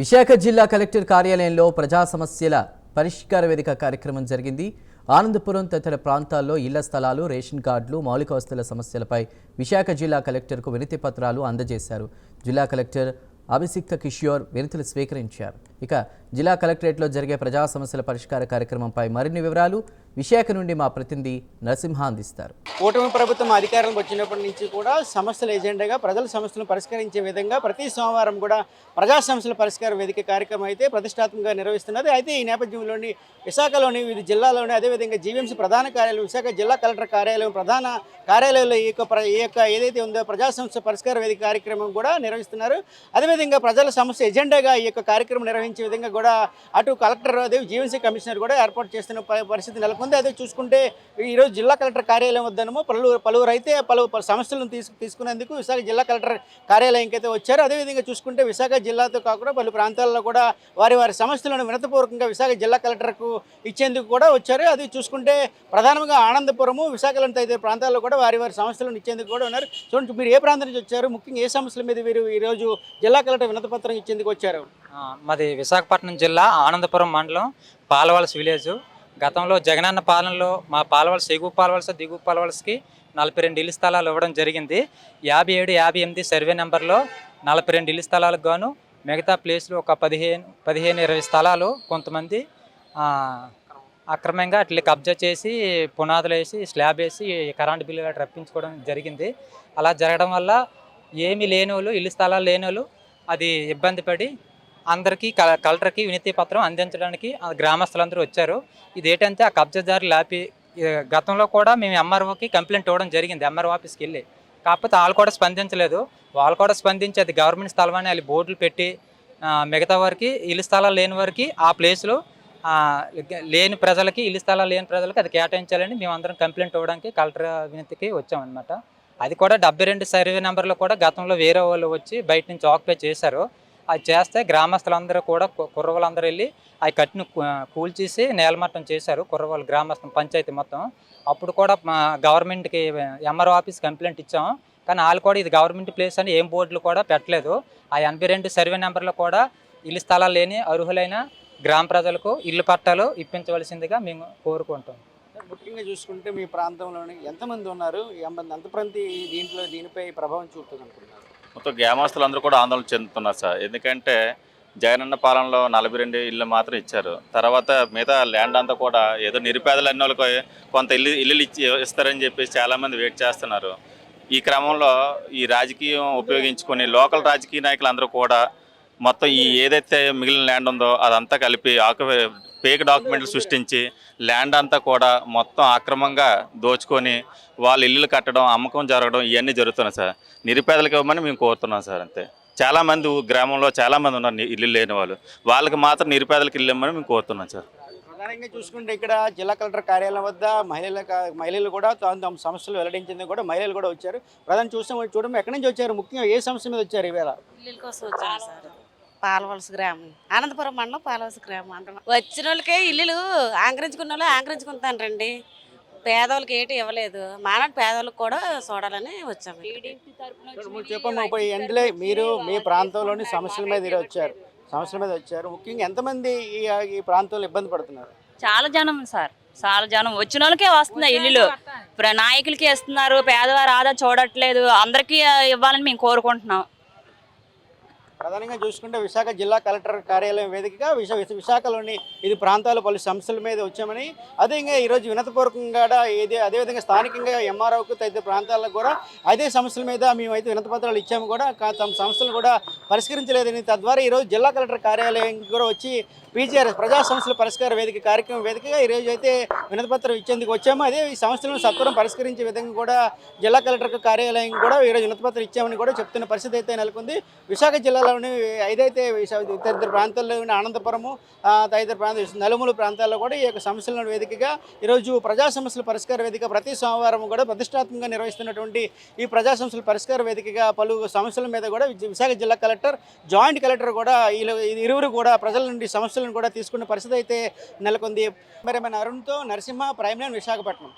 విశాఖ జిల్లా కలెక్టర్ కార్యాలయంలో ప్రజా సమస్యల పరిష్కార వేదిక కార్యక్రమం జరిగింది. ఆనందపురం తదితర ప్రాంతాల్లో ఇళ్ల స్థలాలు, రేషన్ కార్డులు, మౌలిక వసతుల సమస్యలపై విశాఖ జిల్లా కలెక్టర్కు వినతి పత్రాలు అందజేశారు. జిల్లా కలెక్టర్ అభిషిక్త కిషోర్ వినతులు స్వీకరించారు. ఇక జిల్లా కలెక్టరేట్లో జరిగే ప్రజా సమస్యల పరిష్కార కార్యక్రమంపై మరిన్ని వివరాలు విశాఖ నుండి మా ప్రతినిధి నరసింహ అందిస్తారు. కూటమి ప్రభుత్వం అధికారంలోకి వచ్చినప్పటి నుంచి కూడా సమస్యల ఎజెండాగా ప్రజల సమస్యలను పరిష్కరించే విధంగా ప్రతి సోమవారం కూడా ప్రజా సమస్యల పరిష్కార వేదిక కార్యక్రమం అయితే ప్రతిష్టాత్మకంగా నిర్వహిస్తున్నది. అయితే ఈ నేపథ్యంలోని విశాఖలోని వివిధ జిల్లాలోని అదేవిధంగా జీవీఎంసీ ప్రధాన కార్యాలయం, విశాఖ జిల్లా కలెక్టర్ కార్యాలయం, ప్రధాన కార్యాలయంలో ఈ యొక్క ఏదైతే ఉందో ప్రజా సమస్య పరిష్కార వేదిక కార్యక్రమం కూడా నిర్వహిస్తున్నారు. అదేవిధంగా ప్రజల సమస్య ఎజెండాగా ఈ యొక్క కార్యక్రమం నిర్వహించే విధంగా కూడా అటు కలెక్టర్ అదే జీవీఎంసీ కమిషనర్ కూడా ఏర్పాటు చేస్తున్న పరిస్థితి నెలకొంది. అదే చూసుకుంటే ఈరోజు జిల్లా కలెక్టర్ కార్యాలయం వద్దనము పలువురు అయితే పలు సమస్యలను తీసుకునేందుకు విశాఖ జిల్లా కలెక్టర్ కార్యాలయంకి అయితే వచ్చారు. అదేవిధంగా చూసుకుంటే విశాఖ జిల్లాతో కాకుండా పలు ప్రాంతాల్లో కూడా వారి సమస్యలను వినతిపూర్వకంగా విశాఖ జిల్లా కలెక్టర్కు ఇచ్చేందుకు కూడా వచ్చారు. అది చూసుకుంటే ప్రధానంగా ఆనందపురము, విశాఖలోని తదితర ప్రాంతాల్లో కూడా వారి సమస్యలను ఇచ్చేందుకు కూడా ఉన్నారు. చూడండి, మీరు ఏ ప్రాంతం నుంచి వచ్చారు, ముఖ్యంగా ఏ సమస్యల మీద మీరు ఈరోజు జిల్లా కలెక్టర్ వినతిపత్రం ఇచ్చేందుకు వచ్చారు? మాది విశాఖపట్నం జిల్లా ఆనందపురం మండలం పాలవలస విలేజ్. గతంలో జగనన్న పాలనలో మా పాలవలస ఎగువ పాలవలస దిగువ పాలవలసకి 42 ఇళ్ల స్థలాలు ఇవ్వడం జరిగింది. 57, 58 సర్వే నెంబర్లో 42 ఇళ్ల స్థలాలకు గాను మిగతా ప్లేస్లు ఒక 15-20 స్థలాలు కొంతమంది అక్రమంగా అట్లా కబ్జా చేసి పునాదులు వేసి స్లాబ్ వేసి కరెంటు బిల్లు రప్పించుకోవడం జరిగింది. అలా జరగడం వల్ల ఏమీ లేని వాళ్ళు, ఇల్లు స్థలాలు లేని వాళ్ళు అది ఇబ్బంది పడి అందరికీ కలెక్టర్కి వినతి పత్రం అందించడానికి గ్రామస్తులందరూ వచ్చారు. ఇదేంటంటే ఆ కబ్జాదారు గతంలో కూడా మేము ఎంఆర్ఓకి కంప్లైంట్ ఇవ్వడం జరిగింది, ఎంఆర్ఓ ఆఫీస్కి వెళ్ళి. కాకపోతే వాళ్ళు కూడా స్పందించలేదు. వాళ్ళు కూడా స్పందించి అది గవర్నమెంట్ స్థలం అని వాళ్ళు బోర్డులు పెట్టి మిగతా వారికి ఇల్లు స్థలాలు లేని వారికి ఆ ప్లేస్లో లేని ప్రజలకి, ఇల్లు స్థలాలు లేని ప్రజలకి అది కేటాయించాలని మేమందరం కంప్లైంట్ ఇవ్వడానికి కలెక్టర్ వినతికి వచ్చామన్నమాట. అది కూడా 72 సర్వే నెంబర్లో కూడా గతంలో వేరే వాళ్ళు వచ్చి బయట నుంచి ఆక్యుపై చేశారు. అది చేస్తే గ్రామస్తులందరూ కూడా కుర్రవాళ్ళందరూ వెళ్ళి అవి కట్టిన కూల్చేసి నేలమట్టం చేశారు. కుర్రవాళ్ళు గ్రామస్తులు పంచాయతీ మొత్తం. అప్పుడు కూడా మా గవర్నమెంట్కి ఎంఆర్ఓ ఆఫీస్ కంప్లైంట్ ఇచ్చాము. కానీ వాళ్ళు కూడా ఇది గవర్నమెంట్ ప్లేస్ అని ఏం బోర్డులు కూడా పెట్టలేదు. ఆ 82 సర్వే నెంబర్లో కూడా ఇల్లు స్థలాలు లేని అర్హులైన గ్రామ ప్రజలకు ఇల్లు పట్టాలు ఇప్పించవలసిందిగా మేము కోరుకుంటాం. ముఖ్యంగా చూసుకుంటే మీ ప్రాంతంలోని ఎంతమంది ఉన్నారు, ఎంతమంది దీనిపై ప్రభావం చూపుతుంది అనుకుంటున్నారు? మొత్తం గ్రామస్తులందరూ కూడా ఆందోళన చెందుతున్నారు సార్. ఎందుకంటే జగనన్న పాలనలో 42 ఇళ్ళు మాత్రం ఇచ్చారు. తర్వాత మిగతా ల్యాండ్ అంతా కూడా ఏదో నిరుపేదలు అన్ని వాళ్ళకి కొంత ఇల్లు ఇస్తారని చెప్పేసి చాలామంది వెయిట్ చేస్తున్నారు. ఈ క్రమంలో ఈ రాజకీయం ఉపయోగించుకొని లోకల్ రాజకీయ నాయకులందరూ కూడా మొత్తం ఈ ఏదైతే మిగిలిన ల్యాండ్ ఉందో అదంతా కలిపి ఫేక్ డాక్యుమెంట్లు సృష్టించి ల్యాండ్ అంతా కూడా మొత్తం అక్రమంగా దోచుకొని వాళ్ళు ఇల్లులు కట్టడం, అమ్మకం జరగడం ఇవన్నీ జరుగుతున్నాయి సార్. నిరుపేదలకు ఇవ్వమని మేము కోరుతున్నాం సార్. అంతే. చాలామంది గ్రామంలో చాలామంది ఉన్నారు ఇల్లు లేని వాళ్ళు, వాళ్ళకి మాత్రం నిరుపేదలకు ఇల్లు ఇవ్వమని మేము కోరుతున్నాం సార్. ప్రధానంగా చూసుకుంటే ఇక్కడ జిల్లా కలెక్టర్ కార్యాలయం వద్ద మహిళలు కూడా తమ సమస్యలు వెల్లడించింది కూడా మహిళలు కూడా వచ్చారు. ప్రధాన చూడడం ఎక్కడి నుంచి వచ్చారు, ముఖ్యంగా ఏ సమస్య మీద వచ్చారు ఈవేళ? ఇల్లు కోసం వచ్చాను సార్. పాలవలస గ్రామం, ఆనందపురం మండలం పాలవలస గ్రామం అంటున్నాం. వచ్చిన వాళ్ళకే ఇల్లులు ఆంకరించుకున్న వాళ్ళు ఆంకరించుకుంటానండి. పేదవాళ్ళకి ఏంటి ఇవ్వలేదు. మానాడు పేదవాళ్ళకి కూడా చూడాలని వచ్చాము. చెప్పమ్మా, ఇప్పుడు ఎందులో మీరు మీ ప్రాంతంలోని సమస్యల మీద వచ్చారు. ముఖ్యంగా ఎంతమంది ఈ ప్రాంతంలో ఇబ్బంది పడుతున్నారు? చాలా జనం సార్, చాలా జనం. వచ్చిన వాళ్ళకే వస్తున్నాయి ఇల్లులు. నాయకులకి ఇస్తున్నారు, పేదవారు ఆదా చూడట్లేదు. అందరికీ ఇవ్వాలని మేము కోరుకుంటున్నాం. ప్రధానంగా చూసుకుంటే విశాఖ జిల్లా కలెక్టర్ కార్యాలయం వేదికగా విశాఖలోని ఇది ప్రాంతాలు పలు సమస్యల మీద వచ్చామని, అదేవిధంగా ఈరోజు వినతిపూర్వకంగా అదేవిధంగా స్థానికంగా ఎంఆర్ఓకు తదితర ప్రాంతాలకు కూడా అదే సమస్యల మీద మేమైతే వినతిపత్రాలు ఇచ్చాము కూడా తమ సమస్యలు కూడా పరిష్కరించలేదని, తద్వారా ఈరోజు జిల్లా కలెక్టర్ కార్యాలయానికి కూడా వచ్చి పీజీఆర్ఎస్ ప్రజా సమస్యల పరిష్కార కార్యక్రమం వేదికగా ఈరోజు అయితే వినతిపత్రం ఇచ్చేందుకు వచ్చాము. అదే ఈ సమస్యలను సత్వరం పరిష్కరించే విధంగా కూడా జిల్లా కలెక్టర్ కార్యాలయం కూడా ఈరోజు వినతిపత్రం ఇచ్చామని కూడా చెప్తున్న పరిస్థితి అయితే నెలకొంది. విశాఖ జిల్లాలోని ఏదైతే తదితర ప్రాంతాల్లో ఆనందపురము తదితర నలుమూల ప్రాంతాల్లో కూడా ఈ యొక్క సమస్యల వేదికగా ఈరోజు ప్రజా సమస్యల పరిష్కార వేదిక ప్రతి సోమవారం కూడా ప్రతిష్టాత్మకంగా నిర్వహిస్తున్నటువంటి ఈ ప్రజా సమస్యల పరిష్కార వేదికగా పలు సమస్యల మీద కూడా విశాఖ జిల్లా కలెక్టర్, జాయింట్ కలెక్టర్ కూడా ఇరువురు కూడా ప్రజల నుండి సమస్యలను కూడా తీసుకున్న పరిస్థితి అయితే నెలకొంది. మరి మన అరుణ్తో నరసింహ, ప్రైమ్ లైన్, విశాఖపట్నం.